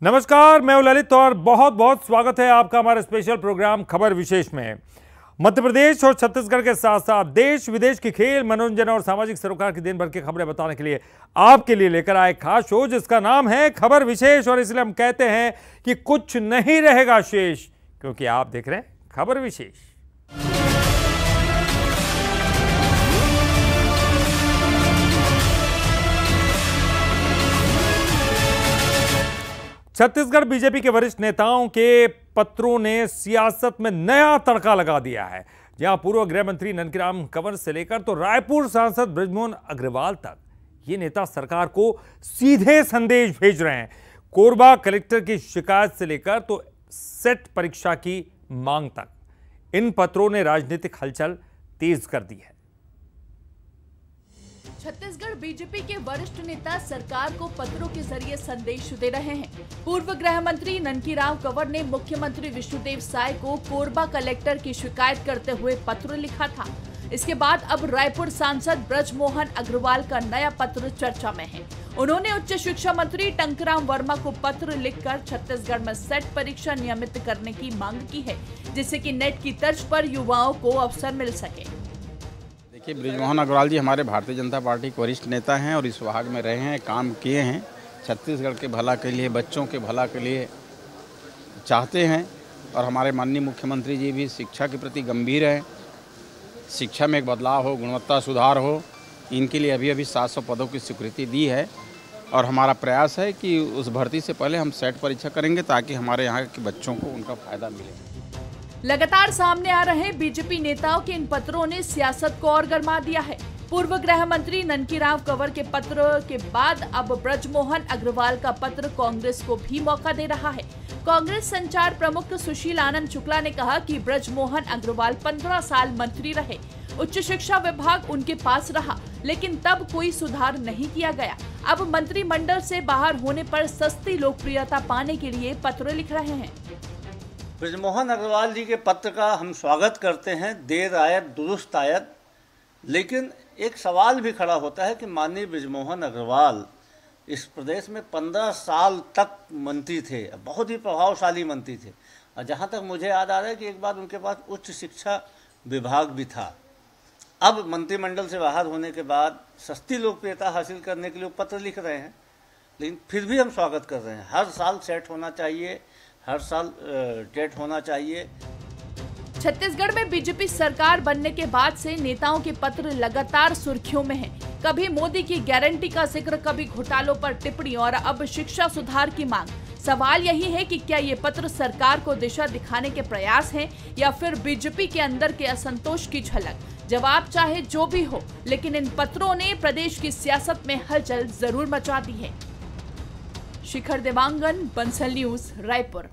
नमस्कार, मैं हूं ललित और बहुत बहुत स्वागत है आपका हमारे स्पेशल प्रोग्राम खबर विशेष में। मध्य प्रदेश और छत्तीसगढ़ के साथ साथ देश विदेश की खेल, मनोरंजन और सामाजिक सरोकार की दिन भर की खबरें बताने के लिए आपके लिए लेकर आए खास शो जिसका नाम है खबर विशेष। और इसलिए हम कहते हैं कि कुछ नहीं रहेगा शेष, क्योंकि आप देख रहे हैं खबर विशेष। छत्तीसगढ़ बीजेपी के वरिष्ठ नेताओं के पत्रों ने सियासत में नया तड़का लगा दिया है। जहां पूर्व गृह मंत्री ननकीराम कंवर से लेकर तो रायपुर सांसद बृजमोहन अग्रवाल तक ये नेता सरकार को सीधे संदेश भेज रहे हैं। कोरबा कलेक्टर की शिकायत से लेकर तो सेट परीक्षा की मांग तक इन पत्रों ने राजनीतिक हलचल तेज कर दी है। छत्तीसगढ़ बीजेपी के वरिष्ठ नेता सरकार को पत्रों के जरिए संदेश दे रहे हैं। पूर्व गृह मंत्री ननकीराम कंवर ने मुख्यमंत्री विष्णुदेव साय को कोरबा कलेक्टर की शिकायत करते हुए पत्र लिखा था। इसके बाद अब रायपुर सांसद बृजमोहन अग्रवाल का नया पत्र चर्चा में है। उन्होंने उच्च शिक्षा मंत्री टंकराम वर्मा को पत्र लिखकर छत्तीसगढ़ में सेट परीक्षा नियमित करने की मांग की है, जिससे कि नेट की तर्ज पर युवाओं को अवसर मिल सके। देखिए, बृजमोहन अग्रवाल जी हमारे भारतीय जनता पार्टी के वरिष्ठ नेता हैं और इस विभाग में रहे हैं, काम किए हैं, छत्तीसगढ़ के भला के लिए, बच्चों के भला के लिए चाहते हैं। और हमारे माननीय मुख्यमंत्री जी भी शिक्षा के प्रति गंभीर हैं। शिक्षा में एक बदलाव हो, गुणवत्ता सुधार हो, इनके लिए अभी 700 पदों की स्वीकृति दी है। और हमारा प्रयास है कि उस भर्ती से पहले हम सेट परीक्षा करेंगे ताकि हमारे यहाँ के बच्चों को उनका फायदा मिले। लगातार सामने आ रहे बीजेपी नेताओं के इन पत्रों ने सियासत को और गरमा दिया है। पूर्व गृह मंत्री ननकीराम कंवर के पत्र के बाद अब बृजमोहन अग्रवाल का पत्र कांग्रेस को भी मौका दे रहा है। कांग्रेस संचार प्रमुख सुशील आनंद शुक्ला ने कहा कि बृजमोहन अग्रवाल 15 साल मंत्री रहे, उच्च शिक्षा विभाग उनके पास रहा, लेकिन तब कोई सुधार नहीं किया गया। अब मंत्रिमंडल से बाहर होने पर सस्ती लोकप्रियता पाने के लिए पत्र लिख रहे हैं। बृजमोहन अग्रवाल जी के पत्र का हम स्वागत करते हैं। देर आयत दुरुस्त आयत। लेकिन एक सवाल भी खड़ा होता है कि माननीय बृजमोहन अग्रवाल इस प्रदेश में 15 साल तक मंत्री थे, बहुत ही प्रभावशाली मंत्री थे। और जहाँ तक मुझे याद आ रहा है कि एक बार उनके पास उच्च शिक्षा विभाग भी था। अब मंत्रिमंडल से बाहर होने के बाद सस्ती लोकप्रियता हासिल करने के लिए पत्र लिख रहे हैं, लेकिन फिर भी हम स्वागत कर रहे हैं। हर साल सेट होना चाहिए, हर साल टेट होना चाहिए। छत्तीसगढ़ में बीजेपी सरकार बनने के बाद से नेताओं के पत्र लगातार सुर्खियों में हैं। कभी मोदी की गारंटी का जिक्र, कभी घोटालों पर टिप्पणी और अब शिक्षा सुधार की मांग। सवाल यही है कि क्या ये पत्र सरकार को दिशा दिखाने के प्रयास हैं या फिर बीजेपी के अंदर के असंतोष की झलक। जवाब चाहे जो भी हो, लेकिन इन पत्रों ने प्रदेश की सियासत में हलचल जरूर मचा दी है। शिखर देवांगन, बंसल न्यूज, रायपुर।